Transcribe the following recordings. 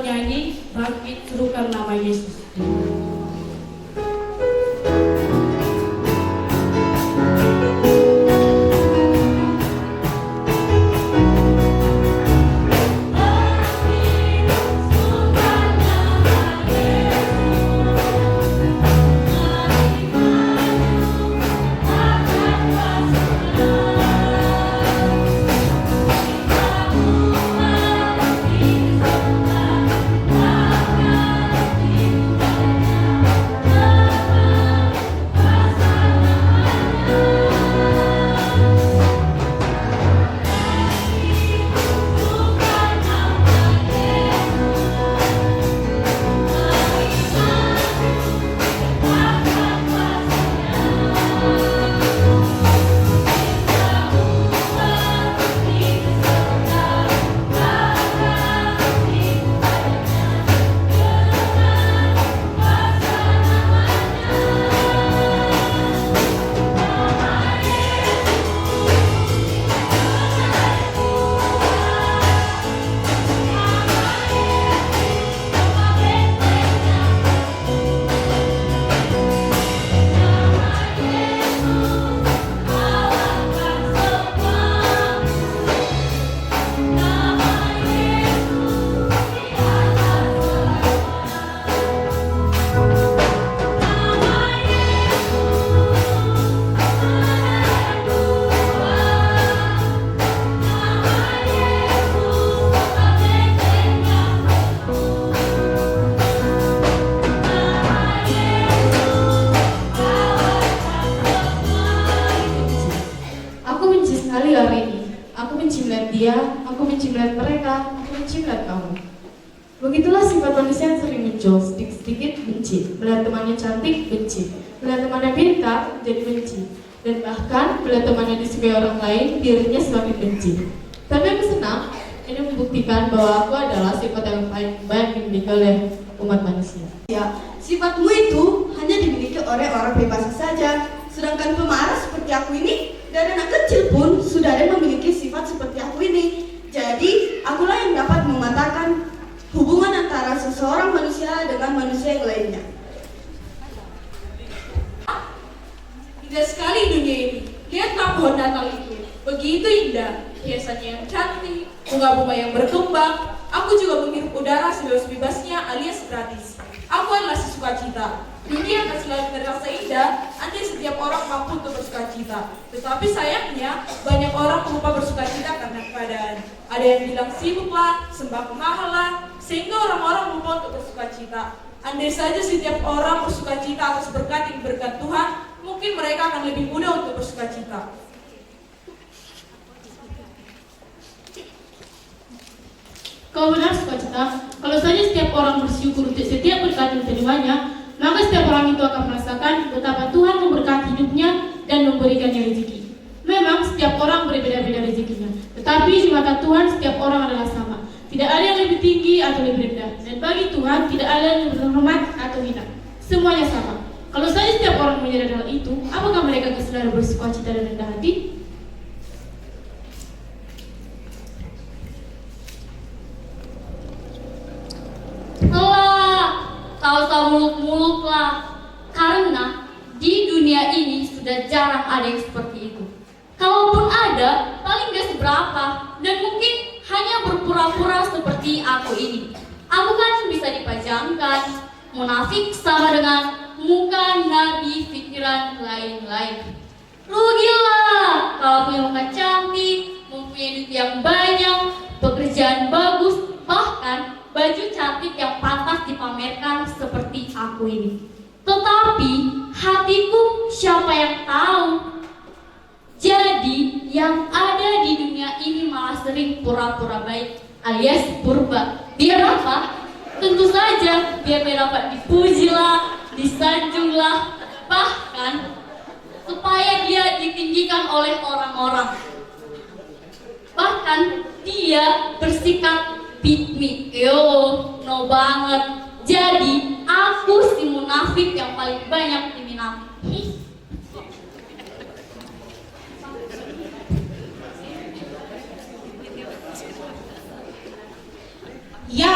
Nyanyi bangkit serukan nama Yesus. Aku benci melihat mereka, aku benci melihat kamu. Begitulah sifat manusia yang sering muncul, sedikit-sedikit benci. Melihat temannya cantik, benci. Melihat temannya pintar, jadi benci. Dan bahkan melihat temannya disukai orang lain, dirinya semakin benci. Tapi aku senang, ini membuktikan bahwa aku adalah sifat yang paling baik dimiliki oleh umat manusia. Ya, sifatmu itu hanya dimiliki oleh orang bebas saja. Sedangkan pemarah seperti aku ini, dari anak kecil pun sudah ada yang memiliki sifat seperti aku ini. Jadi, akulah yang dapat mematakan hubungan antara seseorang manusia dengan manusia yang lainnya. Indah sekali dunia ini. Lihatlah pohon Natal itu. Begitu indah. Hiasannya yang cantik, bunga-bunga yang berkembang. Aku juga menghirup udara sebebas-bebasnya alias gratis. Aku adalah si sukacita. Dunia akan selalu terasa indah andai setiap orang mampu untuk bersukacita. Tetapi sayangnya banyak orang lupa bersukacita karena keadaan. Ada yang bilang sibuklah, sembah mahal lah, sehingga orang-orang lupa untuk bersukacita. Andai saja setiap orang bersukacita atas berkat yang berkat Tuhan, mungkin mereka akan lebih mudah untuk bersukacita. Kau benar sukacita, kalau saja setiap orang bersyukur untuk setiap berkat yang terimanya, maka setiap orang itu akan merasakan betapa Tuhan memberkati hidupnya dan memberikannya rezeki. Memang setiap orang berbeda-beda rezekinya, tetapi di mata Tuhan setiap orang adalah sama. Tidak ada yang lebih tinggi atau lebih rendah, dan bagi Tuhan tidak ada yang lebih terhormat atau hina. Semuanya sama. Kalau saja setiap orang menyadari hal itu, apakah mereka kesulitan bersukacita dan rendah hati? Tak usah muluk-muluk lah, karena di dunia ini sudah jarang ada yang seperti itu. Kalaupun ada, paling gak seberapa, dan mungkin hanya berpura-pura seperti aku ini. Aku kan bisa dipajangkan, munafik sama dengan muka nabi pikiran lain-lain. Rugilah kalau punya muka cantik, mempunyai duit yang banyak, pekerjaan bagus, bahkan baju cantik yang pantas dipamerkan seperti aku ini. Tetapi hatiku siapa yang tahu? Jadi yang ada di dunia ini malah sering pura-pura baik alias purba. Biar apa? Tentu saja biar dapat dipujilah, disanjunglah, bahkan supaya dia ditinggikan oleh orang-orang. Bahkan dia bersikap pick me, no banget. Jadi aku si munafik yang paling banyak diminati. Ya,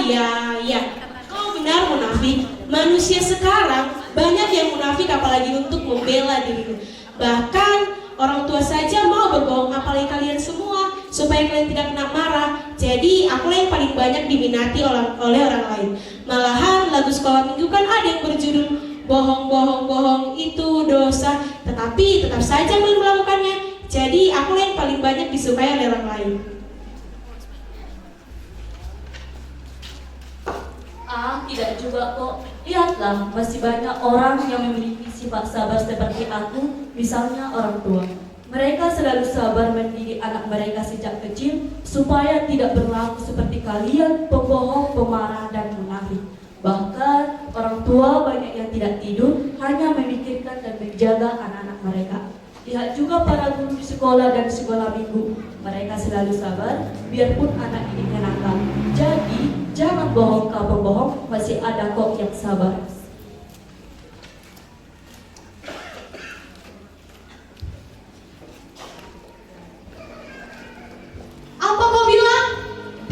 ya. Kau benar munafik. Manusia sekarang banyak yang munafik apalagi untuk membela dirimu. Bahkan orang tua saja mau berbohong apalagi kalian semua supaya kalian tidak kena marah. Jadi akulah yang paling banyak diminati oleh orang lain. Malahan lagu sekolah minggu kan ada yang berjudul bohong itu dosa, tetapi tetap saja melakukannya. Jadi akulah yang paling banyak disukai oleh orang lain. Tidak juga kok. Lihatlah, masih banyak orang yang memiliki sifat sabar seperti aku, misalnya orang tua. Mereka selalu sabar mendidik anak mereka sejak kecil supaya tidak berlaku seperti kalian, pembohong, pemarah, dan munafik. Bahkan orang tua banyak yang tidak tidur hanya memikirkan dan menjaga anak-anak mereka. Lihat juga para guru di sekolah dan sekolah minggu. Mereka selalu sabar biarpun anak didiknya nakal. Jadi jangan bohong kau pembohong, masih ada kok yang sabar. Apa kau bilang?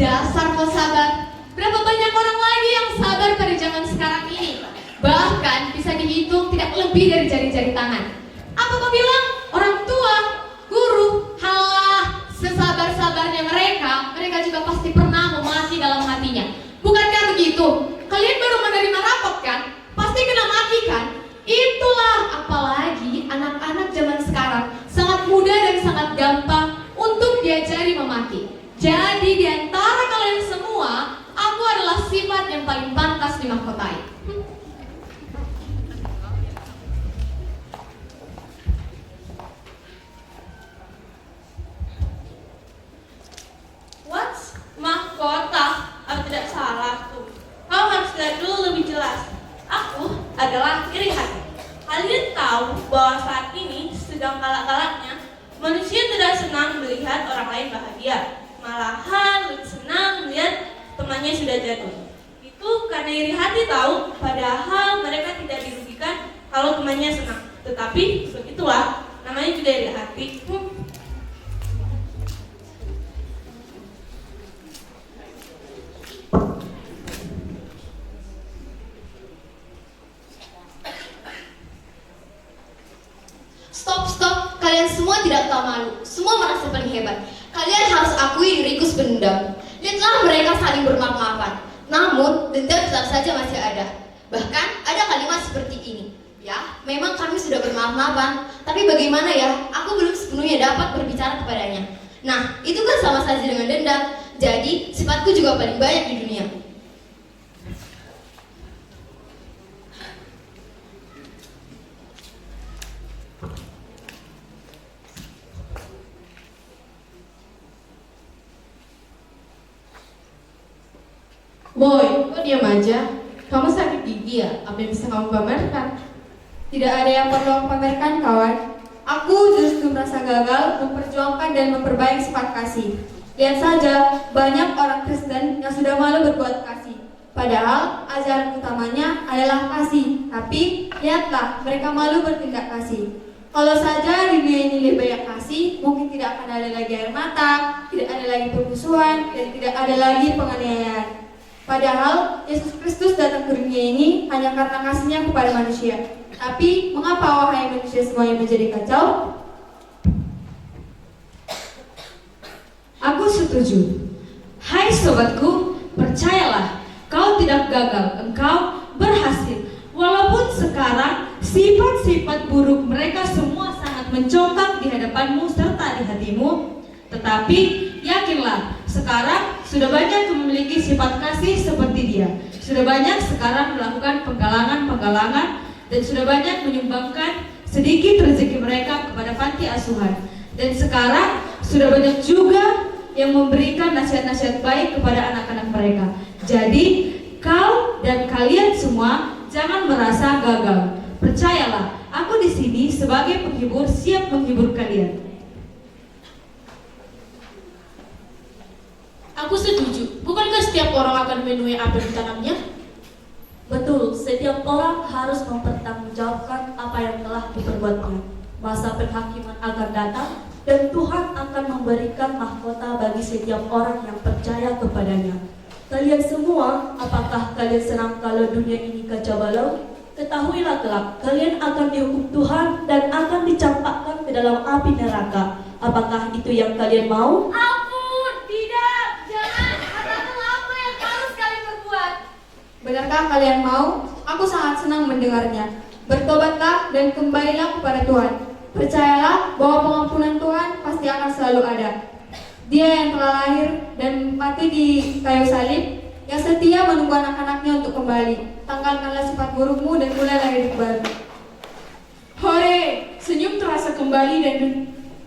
Dasar kau sabar. Berapa banyak orang lagi yang sabar pada zaman sekarang ini? Bahkan bisa dihitung tidak lebih dari jari-jari tangan. Apa kau bilang? Orang tua, guru, halah, sesabar-sabarnya mereka juga pasti pernah memaki dalam hatinya. Bukankah begitu? Kalian baru menerima rapot kan? Pasti kena maki kan? Itulah, apalagi anak-anak zaman sekarang sangat mudah dan sangat gampang untuk diajari memaki. Jadi di antara kalian semua, aku adalah sifat yang paling pantas dimahkotai. What? Mahkota? Aku tidak salah tuh. Kau harus lihat dulu lebih jelas. Aku adalah iri hati. Kalian tahu bahwa saat ini sedang galak-galaknya manusia tidak senang melihat orang lain bahagia. Malahan lebih senang melihat temannya sudah jatuh. Itu karena iri hati tahu, padahal mereka tidak dirugikan kalau temannya senang. Tetapi begitulah, namanya juga iri hati. Stop, kalian semua tidak tahu malu. Semua merasa paling hebat. Kalian harus akui diriku pendendam. Lihatlah mereka saling bermaaf-maafan. Namun, dendam tetap saja masih ada. Bahkan, ada kalimat seperti ini. Ya, memang kami sudah bermaaf-maafan. Tapi bagaimana ya, aku belum sepenuhnya dapat berbicara kepadanya. Nah, itu kan sama saja dengan dendam. Jadi, sifatku juga paling banyak di dunia. Boy, kok diam aja? Kamu sakit gigi ya? Apa yang bisa kamu pamerkan? Tidak ada yang perlu aku pamerkan, kawan. Aku justru merasa gagal memperjuangkan dan memperbaiki sifat kasih. Lihat saja, banyak orang Kristen yang sudah malu berbuat kasih. Padahal ajaran utamanya adalah kasih. Tapi lihatlah, mereka malu bertindak kasih. Kalau saja di dunia ini lebih banyak kasih, mungkin tidak akan ada lagi air mata, tidak ada lagi permusuhan, dan tidak ada lagi penganiayaan. Padahal Yesus Kristus datang ke dunia ini hanya karena kasihnya kepada manusia. Tapi mengapa wahai manusia semuanya menjadi kacau? Aku setuju. Hai sobatku, percayalah, kau tidak gagal, engkau berhasil. Walaupun sekarang sifat-sifat buruk mereka semua sangat mencongkak di hadapanmu serta di hatimu, tetapi yakinlah, sekarang sudah banyak yang memiliki sifat kasih seperti dia. Sudah banyak sekarang melakukan penggalangan-penggalangan dan sudah banyak menyumbangkan sedikit rezeki mereka kepada panti asuhan. Dan sekarang sudah banyak juga yang memberikan nasihat-nasihat baik kepada anak-anak mereka. Jadi, kau dan kalian semua jangan merasa gagal. Percayalah, aku di sini sebagai penghibur siap menghibur kalian. Aku setuju. Bukankah setiap orang akan menuai apa yang ditanamnya? Betul, setiap orang harus mempertanggungjawabkan apa yang telah diperbuatnya. Masa penghakiman akan datang dan Tuhan akan memberikan mahkota bagi setiap orang yang percaya kepadanya. Kalian semua, apakah kalian senang kalau dunia ini kacau balau? Ketahuilah kelak, kalian akan dihukum Tuhan dan akan dicampakkan ke dalam api neraka. Apakah itu yang kalian mau? Ampun, tidak, jangan. Katakanlah apa yang harus kami perbuat. Benarkah kalian mau? Aku sangat senang mendengarnya. Bertobatlah dan kembalilah kepada Tuhan. Percayalah bahwa pengampunan Tuhan pasti akan selalu ada. Dia yang telah lahir dan mati di kayu salib, yang setia menunggu anak-anaknya untuk kembali. Tanggalkanlah sifat burukmu dan mulailah hidup baru. Hore, senyum terasa kembali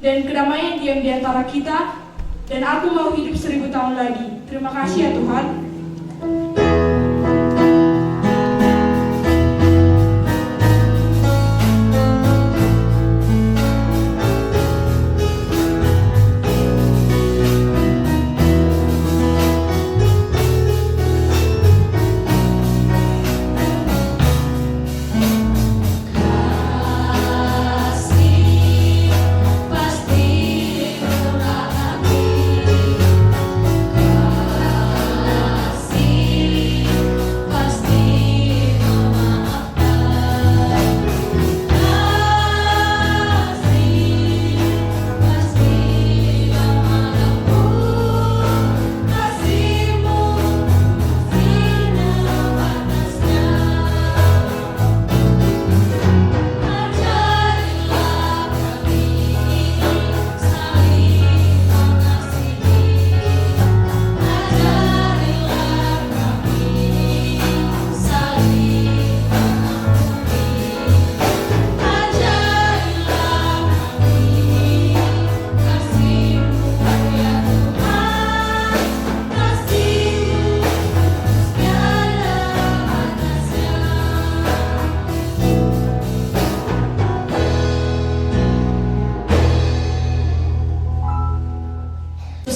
dan kedamaian diam di antara kita, dan aku mau hidup 1000 tahun lagi. Terima kasih ya Tuhan.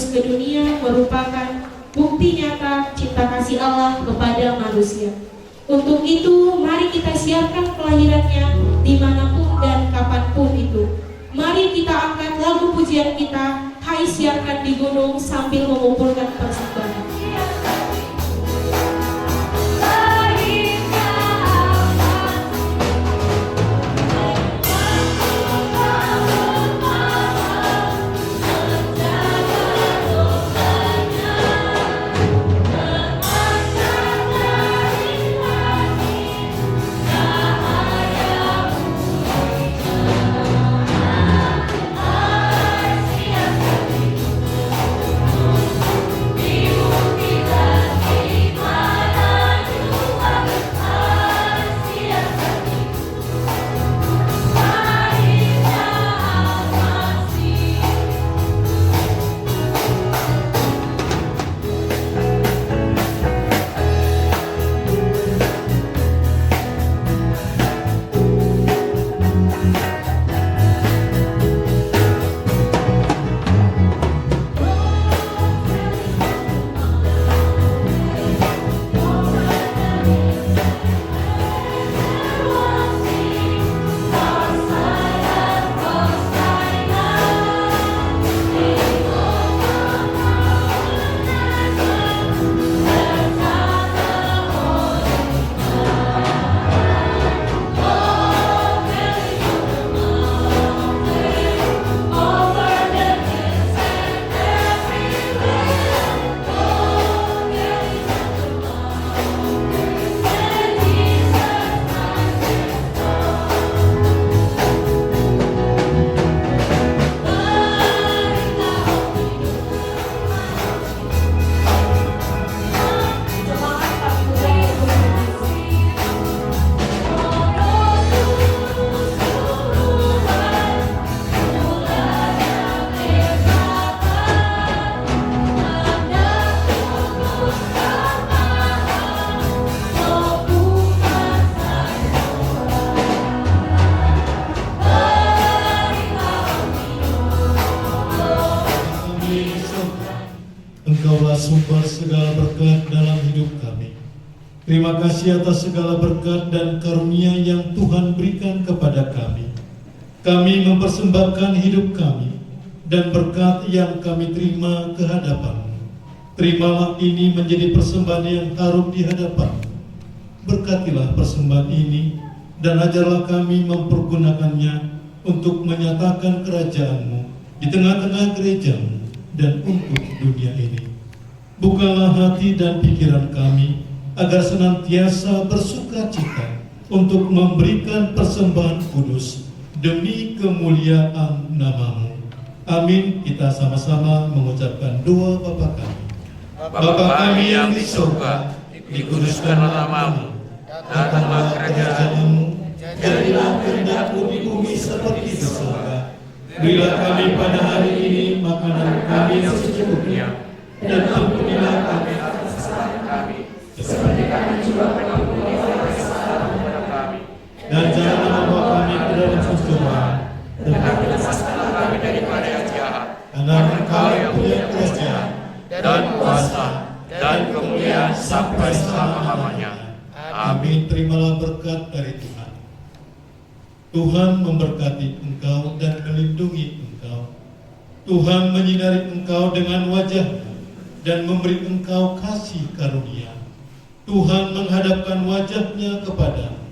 Ke dunia merupakan bukti nyata cinta kasih Allah kepada manusia. Untuk itu, mari kita siarkan kelahirannya dimanapun dan kapanpun itu. Mari kita angkat lagu pujian kita, hai siarkan di gunung sambil mengumpulkan persembahan. Engkaulah sumber segala berkat dalam hidup kami. Terima kasih atas segala berkat dan karunia yang Tuhan berikan kepada kami. Kami mempersembahkan hidup kami dan berkat yang kami terima ke hadapan-Mu. Terimalah ini menjadi persembahan yang harum di hadapan. Berkatilah persembahan ini dan ajarlah kami mempergunakannya untuk menyatakan kerajaan-Mu di tengah-tengah gereja-Mu dan untuk dunia ini. Bukalah hati dan pikiran kami agar senantiasa bersukacita untuk memberikan persembahan kudus demi kemuliaan nama-Mu. Amin. Kita sama-sama mengucapkan doa Bapa kami. Bapa kami yang di surga, dikuduskanlah nama-Mu. Datanglah kerajaan-Mu, jadilah kehendak-Mu di bumi seperti di surga. Berilah kami pada hari ini makanan kami yang secukupnya, dan ampunilah kami atas kesalahan kami, seperti kami juga mengampuni orang kesalahan kepada kami. Dan janganlah membawa kami ke dalam pencobaan, tetapi lepaskanlah kami daripada yang jahat. Karena Engkau yang punya kerajaan dan kuasa dan kemuliaan sampai selama-lamanya. Amin. Terimalah berkat dari Tuhan. Tuhan memberkati engkau dan melindungi engkau. Tuhan menyinari engkau dengan wajah-Nya dan memberi engkau kasih karunia. Tuhan menghadapkan wajah-Nya kepadamu